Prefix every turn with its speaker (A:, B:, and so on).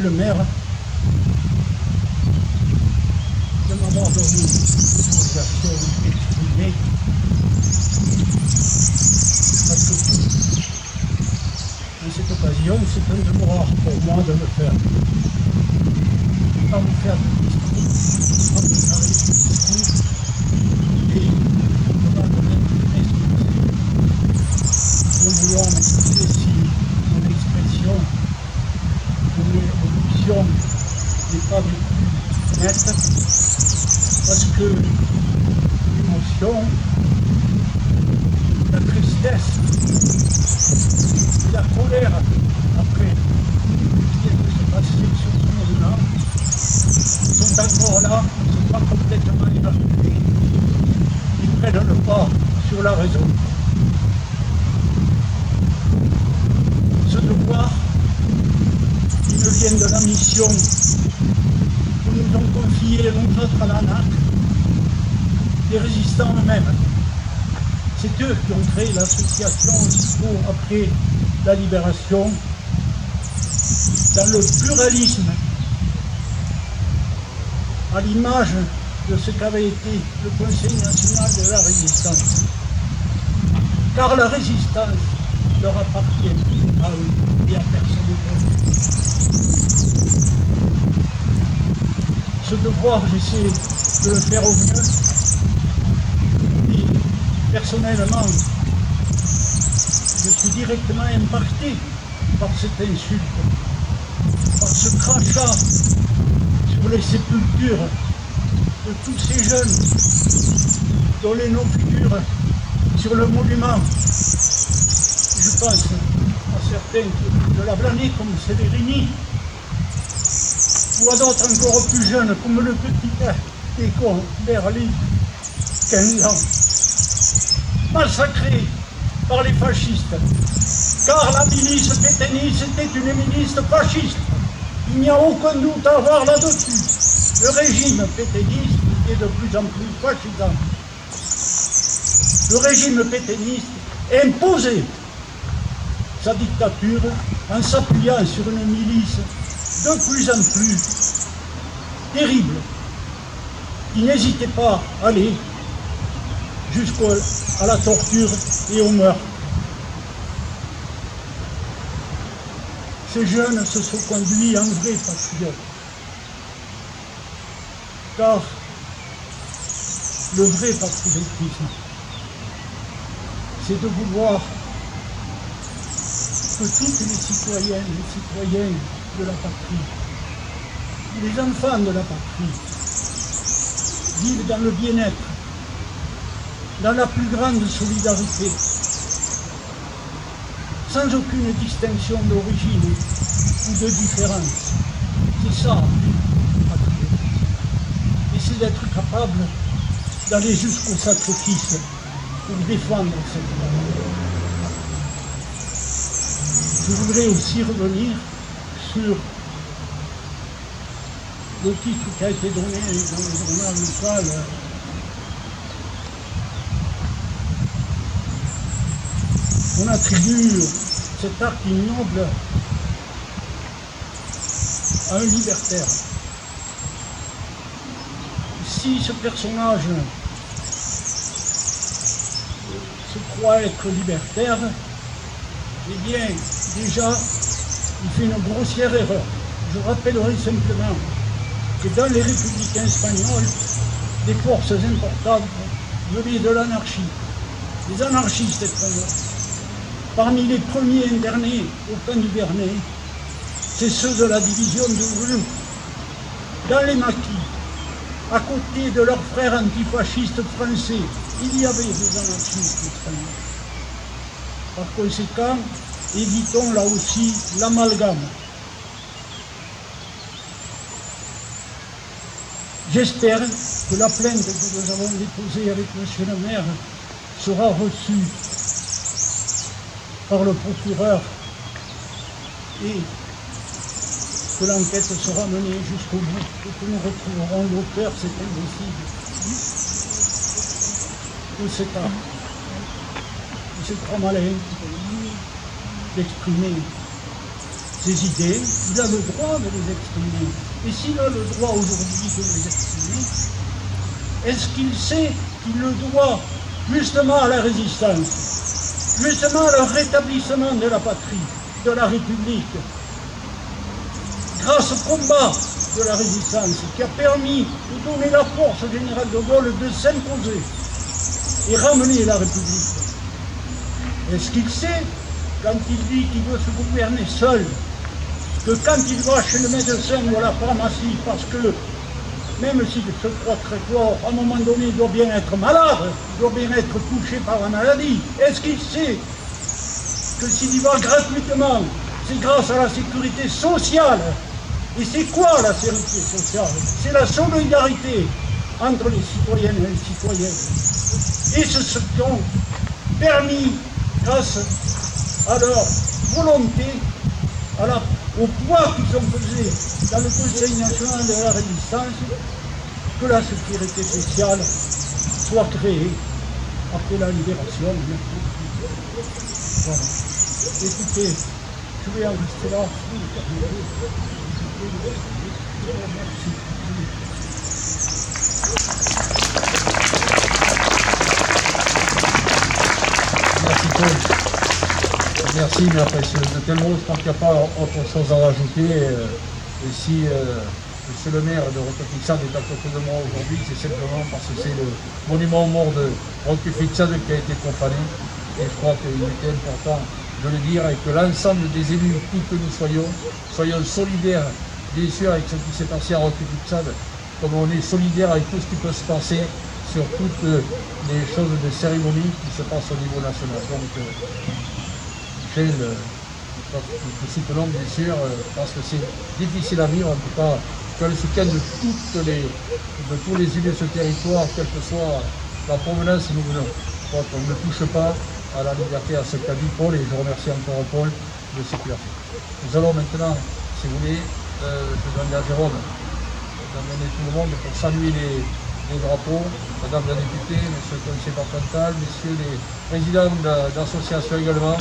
A: monsieur le maire de m'avoir donné une autorisation exprimée, parce que en cette occasion, c'est un devoir pour moi de le faire. Pas vous faire de discours, pas vous faire de discours, et de pas m'excuser. Nous vouloir m'excuser si mon expression, mon évolution n'est pas du tout nette, parce que l'émotion, la tristesse et la colère après ce qui vient de se passer sur ce monde-là sont encore là, ne sont pas complètement évacués. Ils prennent le pas sur la raison. Ce devoir, il me vient de la mission que nous ont confiée les autres à l'ANAC, des résistants eux-mêmes. C'est eux qui ont créé l'association aussitôt après la libération, dans le pluralisme, à l'image de ce qu'avait été le Conseil national de la résistance. Car la résistance leur appartient à eux et à personne d'autre. Ce devoir, j'essaie de le faire au mieux. Et personnellement, je suis directement impacté par cette insulte, par ce crachat sur les sépultures de tous ces jeunes dont les noms figurent sur le monument. Je pense à certains de la blâmer comme Sévérini, ou à d'autres encore plus jeunes comme le petit Écon Berly, 15 ans, massacré par les fascistes, car la milice pétainiste était une milice fasciste. Il n'y a aucun doute à avoir là-dessus. Le régime pétainiste est de plus en plus fascisant. Le régime pétainiste imposait sa dictature en s'appuyant sur une milice de plus en plus terrible, qui n'hésitait pas à aller jusqu'à la torture et au meurtre. Ces jeunes se sont conduits en vrais patriotes, car le vrai patriotisme, c'est de vouloir que toutes les citoyennes et citoyens de la patrie, les enfants de la patrie, vivent dans le bien-être, dans la plus grande solidarité, sans aucune distinction d'origine ou de différence. C'est ça, le patriotisme. Et c'est d'être capable d'aller jusqu'au sacrifice pour défendre cette valeur. Je voudrais aussi revenir sur le titre qui a été donné dans le journal local. On attribue cet acte ignoble à un libertaire. Si ce personnage se croit être libertaire, eh bien, déjà, il fait une grossière erreur. Je rappellerai simplement que dans les républicains espagnols, des forces importantes venaient de l'anarchie. Les anarchistes espagnols. Parmi les premiers internés au camp du Vernet, c'est ceux de la division de Oulouk. Dans les maquis, à côté de leurs frères antifascistes français, il y avait des anarchistes espagnols. Par conséquent, évitons là aussi l'amalgame. J'espère que la plainte que nous avons déposée avec monsieur le maire sera reçue par le procureur et que l'enquête sera menée jusqu'au bout et que nous retrouverons l'auteur, c'est indécide, de cet acte. C'est trop malin d'exprimer ses idées, il a le droit de les exprimer. Et s'il a le droit aujourd'hui de les exprimer, est-ce qu'il sait qu'il le doit justement à la résistance, justement au rétablissement de la patrie, de la République, grâce au combat de la résistance qui a permis de donner la force au général de Gaulle de s'imposer et ramener la République? Est-ce qu'il sait, quand il dit qu'il veut se gouverner seul, que quand il va chez le médecin ou à la pharmacie, parce que même s'il se croit très fort, à un moment donné, il doit bien être malade, il doit bien être touché par la maladie. Est-ce qu'il sait que s'il y va gratuitement, c'est grâce à la sécurité sociale? Et c'est quoi la sécurité sociale? C'est la solidarité entre les citoyennes et les citoyens. Et ce sont permis, grâce à leur volonté, au poids qu'ils ont pesé dans le Conseil national de la résistance, que la sécurité sociale soit créée après la libération. Voilà. Écoutez, je vais en rester là.
B: Merci Paul. Merci, mais après de tels mots, je pense qu'il n'y a pas autre chose à rajouter. Et si monsieur le maire de Roquefixade est à côté de moi aujourd'hui, c'est simplement parce que c'est le monument aux morts de Roquefixade qui a été profané. Et je crois qu'il était important de le dire et que l'ensemble des élus, qui que nous soyons solidaires, bien sûr, avec ce qui s'est passé à Roquefixade, comme on est solidaires avec tout ce qui peut se passer sur toutes les choses de cérémonie qui se passent au niveau national. Donc, nous soutenons bien sûr, parce que c'est difficile à vivre, en tout cas, que le soutien de tous les élus de ce territoire, quelle que soit la provenance, nous venons. Donc on ne touche pas à la liberté, à ce qu'a dit Paul, et je remercie encore Paul de ce qu'il a fait. Nous allons maintenant, si vous voulez, je demande à Jérôme d'amener tout le monde pour saluer les drapeaux, madame la députée, monsieur le conseiller départemental, messieurs les présidents d'associations également.